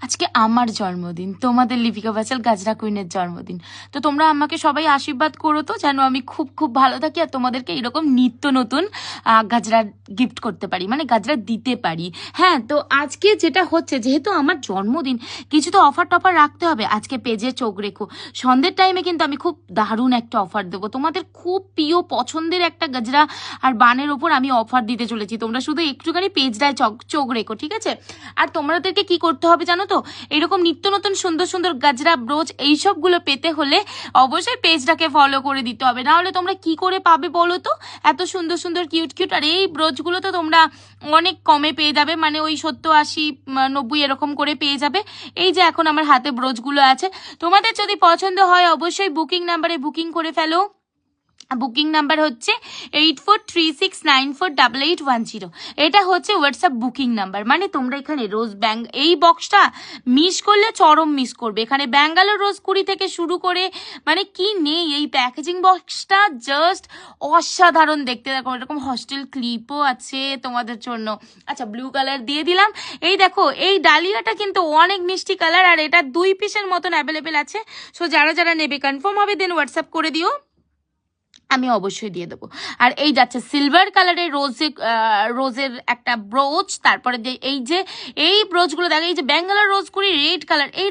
আজকে আমার জন্মদিন, তোমাদের লিপিকা বাচাল গাজরা কুইনের জন্মদিন। তো তোমরা আমাকে সবাই আশীর্বাদ করো তো, যেন আমি খুব খুব ভালো থাকি আর তোমাদেরকে এরকম নিত্য নতুন গাজরা গিফট করতে পারি, মানে গাজরা দিতে পারি। হ্যাঁ, তো আজকে যেটা হচ্ছে, যেহেতু আমার জন্মদিন, কিছু তো অফার টফার রাখতে হবে। আজকে পেজে চোখ রেখো, সন্ধ্যের টাইমে কিন্তু আমি খুব দারুণ একটা অফার দেবো। তোমাদের খুব প্রিয় পছন্দের একটা গাজরা আর বানের ওপর আমি অফার দিতে চলেছি। তোমরা শুধু একটুখানি পেজটায় চোখ রেখো, ঠিক আছে? আর তোমাদেরকে কি করতে হবে জানো তো, এরকম নিত্য নতুন সুন্দর সুন্দর গাজরা ব্রোচ এইসবগুলো পেতে হলে অবশ্যই পেজটাকে ফলো করে দিতে হবে। না হলে তোমরা কি করে পাবে বলো তো এত সুন্দর সুন্দর কিউট কিউট? আর এই ব্রোচগুলো তো তোমরা অনেক কমে পেয়ে যাবে, মানে ওই 70, 80, 90 এরকম করে পেয়ে যাবে। এই যে এখন আমার হাতে ব্রোচগুলো আছে, তোমাদের যদি পছন্দ হয় অবশ্যই বুকিং নাম্বারে বুকিং করে ফেলো। বুকিং নাম্বার হচ্ছে 8436948810। এটা হচ্ছে হোয়াটসঅ্যাপ বুকিং নাম্বার। মানে তোমরা এখানে রোজ এই বক্সটা মিস করলে চরম মিস করবে। এখানে ব্যাঙ্গালোর রোজ 20 থেকে শুরু করে মানে কি নেই, এই প্যাকেজিং বক্সটা জাস্ট অসাধারণ দেখতে। দেখো এরকম হস্টেল ক্লিপও আছে তোমাদের জন্য। আচ্ছা, ব্লু কালার দিয়ে দিলাম। এই দেখো এই ডালিয়াটা কিন্তু অনেক মিষ্টি কালার, আর এটা 2 পিসের মতন অ্যাভেলেবেল আছে। সো যারা যারা নেবে কনফার্ম হবে, দেন হোয়াটসঅ্যাপ করে দিও, আমি অবশ্যই দিয়ে দেবো। আর এই যাচ্ছে সিলভার কালারের রোজের একটা ব্রোচ। তারপরে এই ব্রোচগুলো দেখো, এই যে ব্যাঙ্গালোর রোজ করি রেড কালার, এই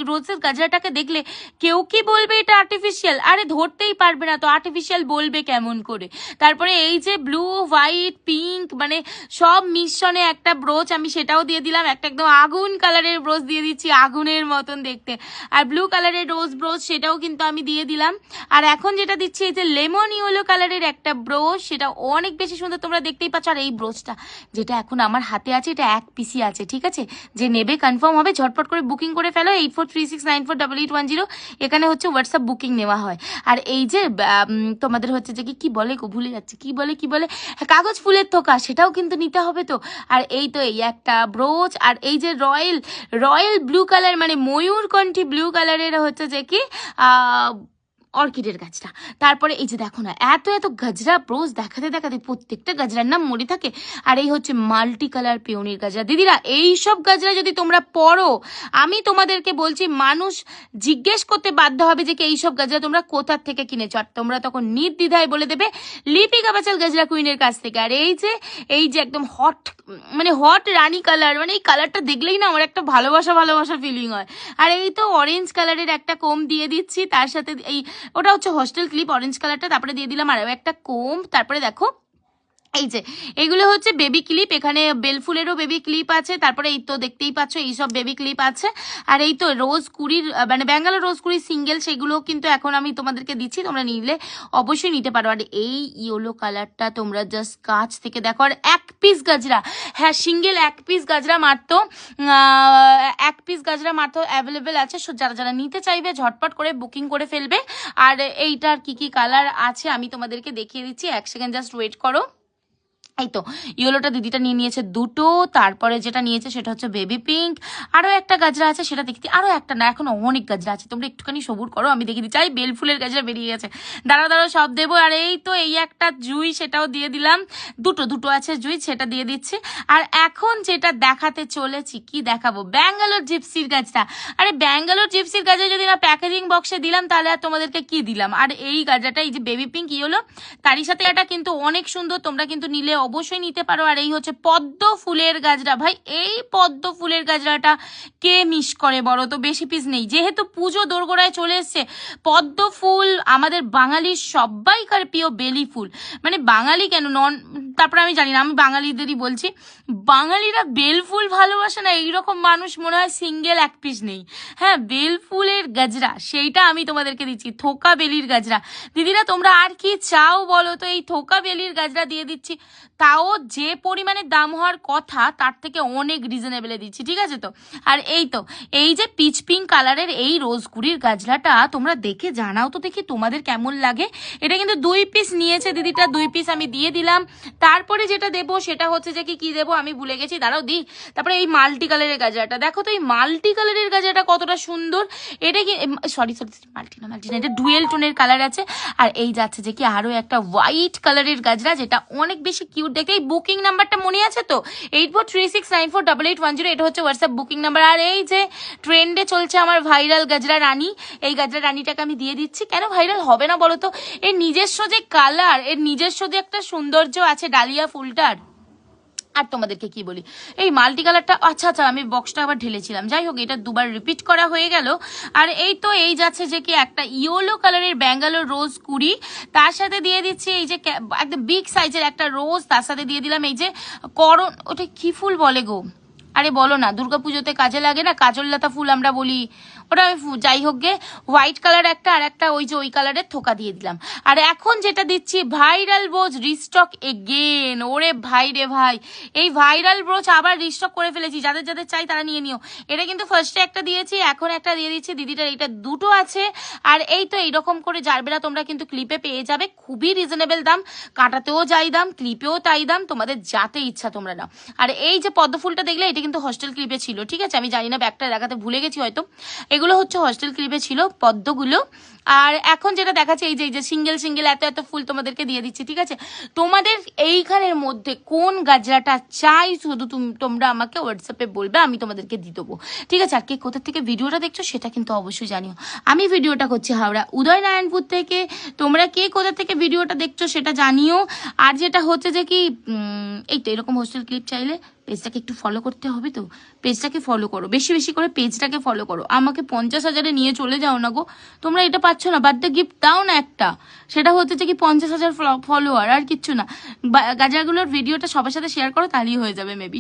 রোজের গাজরাটাকে দেখলে কেউ কি বলবে এটা আর্টিফিশিয়াল? আরে ধরতেই পারবে না তো, আর্টিফিশিয়াল বলবে কেমন করে? তারপরে এই যে ব্লু, হোয়াইট, পিঙ্ক, মানে সব মিশ্রণে একটা ব্রোচ, আমি সেটাও দিয়ে দিলাম। একটা একদম আগুন কালারের ব্রোচ দিয়ে দিচ্ছি, আগুনের মতন দেখতে। আর ব্লু কালারের রোজ ব্রোচ সেটাও কিন্তু আমি দিয়ে দিলাম। আর এখন যেটা দিচ্ছি, এই যে লেমন ইয়েলো কালারের একটা ব্রোচ, সেটা অনেক বেশি সুন্দর, তোমরা দেখতেই পাচ্ছ। আর এই ব্রোচটা যেটা এখন আমার হাতে আছে, এটা 1 পিসই আছে, ঠিক আছে? যে নেবে কনফার্ম হবে, ঝটপট করে বুকিং করে ফেলো। 8436948810, এখানে হচ্ছে হোয়াটসঅ্যাপ বুকিং নেওয়া হয়। আর এই যে তোমাদের হচ্ছে যে কি বলে গো, ভুলে যাচ্ছে, কি বলে হ্যাঁ, কাগজ ফুলের থোকা, সেটাও কিন্তু নিতে হবে তো। আর এই তো এই একটা ব্রোচ। আর এই যে রয়্যাল ব্লু কালার, মানে ময়ূরকণ্ঠী ব্লু কালারের হচ্ছে যে কি অর্কিডের গাছটা। তারপরে এই যে দেখো না, এত এত গাজরা ব্রোচ দেখাতে দেখাতে প্রত্যেকটা গাজরার নাম মনে থাকে। আর এই হচ্ছে মাল্টি কালার পিওনির গাজরা। দিদিরা, এইসব গাজরা যদি তোমরা পড়ো, আমি তোমাদেরকে বলছি, মানুষ জিজ্ঞেস করতে বাধ্য হবে যে এইসব গাজরা তোমরা কোথার থেকে কিনেছো। আর তোমরা তখন নির্দ্বিধায় বলে দেবে লিপিকা বাচাল গাজরা কুইনের কাছ থেকে। আর এই যে একদম হট রানী কালার, মানে এই কালারটা দেখলেই না আমার একটা ভালোবাসা ভালোবাসা ফিলিং হয়। আর এই তো অরেঞ্জ কালারের একটা কোম দিয়ে দিচ্ছি, তার সাথে ওটা হচ্ছে হোস্টেল ক্লিপ অরেঞ্জ কালারটা। তারপরে দিয়ে দিলাম আরও একটা কোম। তারপরে দেখো এই যে এইগুলো হচ্ছে বেবি ক্লিপ, এখানে বেলফুলেরও বেবি ক্লিপ আছে। তারপরে এই তো দেখতেই পাচ্ছ এইসব বেবি ক্লিপ আছে। আর এই তো রোজ কুড়ির, মানে ব্যাঙ্গালোর রোজ কুড়ির সিঙ্গেল, সেগুলো কিন্তু এখন আমি তোমাদেরকে দিচ্ছি, তোমরা নিলে অবশ্যই নিতে পারো। আর এই ইয়েলো কালারটা তোমরা জাস্ট কাছ থেকে দেখো। আর 1 পিস গাজরা, হ্যাঁ সিঙ্গেল 1 পিস গাজরা মাত্র 1 পিস গাজরা মাত্র অ্যাভেলেবেল আছে। সো যারা যারা নিতে চাইবে ঝটপট করে বুকিং করে ফেলবে। আর এইটার কি কালার আছে আমি তোমাদেরকে দেখিয়ে দিচ্ছি, 1 সেকেন্ড জাস্ট ওয়েট করো। এই তো ইয়েলোটা দিদিটা নিয়ে নিয়েছে 2টো। তারপরে যেটা নিয়েছে সেটা হচ্ছে বেবি পিঙ্ক। আরও একটা গাজরা আছে, সেটা দেখতে, আরও একটা না, এখন অনেক গাজরা আছে, তোমরা একটুখানি সবুর করো, আমি দেখিয়ে দিচ্ছি। বেল ফুলের গাজরা বেরিয়ে গেছে, দাঁড়াও সব দেবো। আর এই তো এই একটা জুই, সেটাও দিয়ে দিলাম। দুটো আছে জুই, সেটা দিয়ে দিচ্ছি। আর এখন যেটা দেখাতে চলেছি, কি দেখাবো, ব্যাঙ্গালোর জিপসির গাজরা। আরে ব্যাঙ্গালোর জিপসির গাজরা যদি না প্যাকেজিং বক্সে দিলাম, তাহলে আর তোমাদেরকে কি দিলাম? আর এই গাজরাটা, এই যে বেবি পিঙ্ক ইয়েলো, তারই সাথে এটা কিন্তু অনেক সুন্দর, তোমরা কিন্তু নিলে অবশ্যই নিতে পারো। আর এই হচ্ছে পদ্ম ফুলের গাজরা। ভাই এই পদ্ম ফুলের গাজরাটা কে মিস করে বলো তো? বেশি পিস নেই, যেহেতু পুজো দোরগোড়ায় চলে এসছে। পদ্ম ফুল আমাদের বাঙালির সবাইকার প্রিয় বেলি ফুল, মানে বাঙালি কেন নন, তারপরে আমি জানি না, আমি বাঙালিদেরই বলছি, বাঙালিরা বেল ফুল ভালোবাসে না এইরকম মানুষ মনে হয় সিঙ্গেল 1 পিস নেই। হ্যাঁ, বেল ফুলের গাজরা, সেইটা আমি তোমাদেরকে দিচ্ছি, থোকা বেলির গাজরা। দিদিরা তোমরা আর কি চাও বলো তো? এই থোকা বেলির গাজরা দিয়ে দিচ্ছি, তাও যে পরিমাণে দাম হওয়ার কথা তার থেকে অনেক রিজনেবলে দিচ্ছি, ঠিক আছে তো? আর এই যে পিচ পিঙ্ক কালারের এই রোজ কুড়ির গাজরাটা তোমরা দেখে জানাও তো দেখি তোমাদের কেমন লাগে। এটা কিন্তু 2 পিস নিয়েছে দিদিটা, 2 পিস আমি দিয়ে দিলাম। তারপরে যেটা দেবো সেটা হচ্ছে যে কি দেবো আমি ভুলে গেছি, দাঁড়াও দিই। তারপরে এই মাল্টি কালারের গাজরাটা দেখো তো, এই মাল্টি কালারের গাজরাটা কতটা সুন্দর। এটা কি সরি মাল্টি না, এটা ডুয়েল টোনের কালার আছে। আর এই যাচ্ছে যে কি আরও একটা হোয়াইট কালারের গাজরা, যেটা অনেক বেশি কিউট কিউট দেখতে। এই বুকিং নাম্বারটা মনে আছে তো, 8436948810, এটা হচ্ছে হোয়াটসঅ্যাপ বুকিং নাম্বার। আর এই যে ট্রেন্ডে চলছে আমার ভাইরাল গাজরা রানী, এই গাজরা রানীটাকে আমি দিয়ে দিচ্ছি। কেন ভাইরাল হবে না বলো তো? এর নিজস্ব যে কালার, এর নিজস্ব যে একটা সৌন্দর্য আছে ডালিয়া ফুলটার। আর তোমাদেরকে কি বলি, এই মাল্টি কালারটা, আচ্ছা আচ্ছা আমি বক্সটা আবার ঢেলেছিলাম, যাই হোক এটা দুবার রিপিট করা হয়ে গেল। আর এই তো এই যাচ্ছে যে কি একটা ইয়েলো কালারের ব্যাঙ্গালোর রোজ কুড়ি, তার সাথে দিয়ে দিচ্ছি এই যে একদম বিগ সাইজের একটা রোজ, তার সাথে দিয়ে দিলাম এই যে করণ, ওটা কি ফুল বলে গো, আরে বলো না, দুর্গাপুজোতে কাজে লাগে না, কাজললতা ফুল আমরা বলি ওটা, যাই হোক গে, হোয়াইট কালার একটা, আর একটা ওই যে ওই কালারের থোকা দিয়ে দিলাম। আর এখন যেটা দিচ্ছি ভাইরাল ব্রোচ রিস্টক এগেন, ওরে ভাই রে ভাই, এই ভাইরাল ব্রোচ আবার রিস্টক করে ফেলেছি, যাদের যাদের চাই তারা নিয়ে নিও। এটা কিন্তু ফার্স্টে একটা দিয়েছি, এখন একটা দিয়ে দিচ্ছি, দিদিটার এইটা দুটো আছে। আর এই তো এইরকম করে জারবেরা তোমরা কিন্তু ক্লিপে পেয়ে যাবে, খুবই রিজনেবল দাম, কাটাতেও যাই দাম, ক্লিপেও তাই দাম, তোমাদের যাতে ইচ্ছা তোমরা নাও। আর এই যে পদ্ম ফুলটা দেখলে, এটা কিন্তু হস্টেল ক্লিপে ছিল, ঠিক আছে, আমি জানি না ব্যাগটা দেখাতে ভুলে গেছি হয়তো, এগুলো হচ্ছে হস্টেল ক্লিপে ছিল পদ্মগুলো। আর এখন যেটা দেখাচ্ছে এই যে সিঙ্গেল সিঙ্গেল এত এত ফুল তোমাদেরকে দিয়ে দিচ্ছি, ঠিক আছে। তোমাদের এইখানের মধ্যে কোন গাজরাটা চাই শুধু তোমরা আমাকে হোয়াটসঅ্যাপে বলবে, আমি তোমাদেরকে দিয়ে দেবো, ঠিক আছে। আর কে কোথা থেকে ভিডিওটা দেখছো সেটা কিন্তু অবশ্যই জানিও। আমি ভিডিওটা করছি হাওড়া উদয়নারায়ণপুর থেকে, তোমরা কে কোথা থেকে ভিডিওটা দেখছো সেটা জানিও। আর যেটা হচ্ছে যে কি এই তো এরকম হোস্টেল ক্লিপ চাইলে পেজটাকে একটু ফলো করতে হবে, তো পেজটাকে ফলো করো, বেশি বেশি করে পেজটাকে ফলো করো, আমাকে 50,000-এ নিয়ে চলে যাও না গো, তোমরা এটা পাচ্ছ না, বার্থডে গিফট দাও না একটা, সেটা হচ্ছে যে কি 50,000 ফলোয়ার, আর কিচ্ছু না। গাজরাগুলোর ভিডিওটা সবার সাথে শেয়ার করো, তাহলেই হয়ে যাবে মেবি।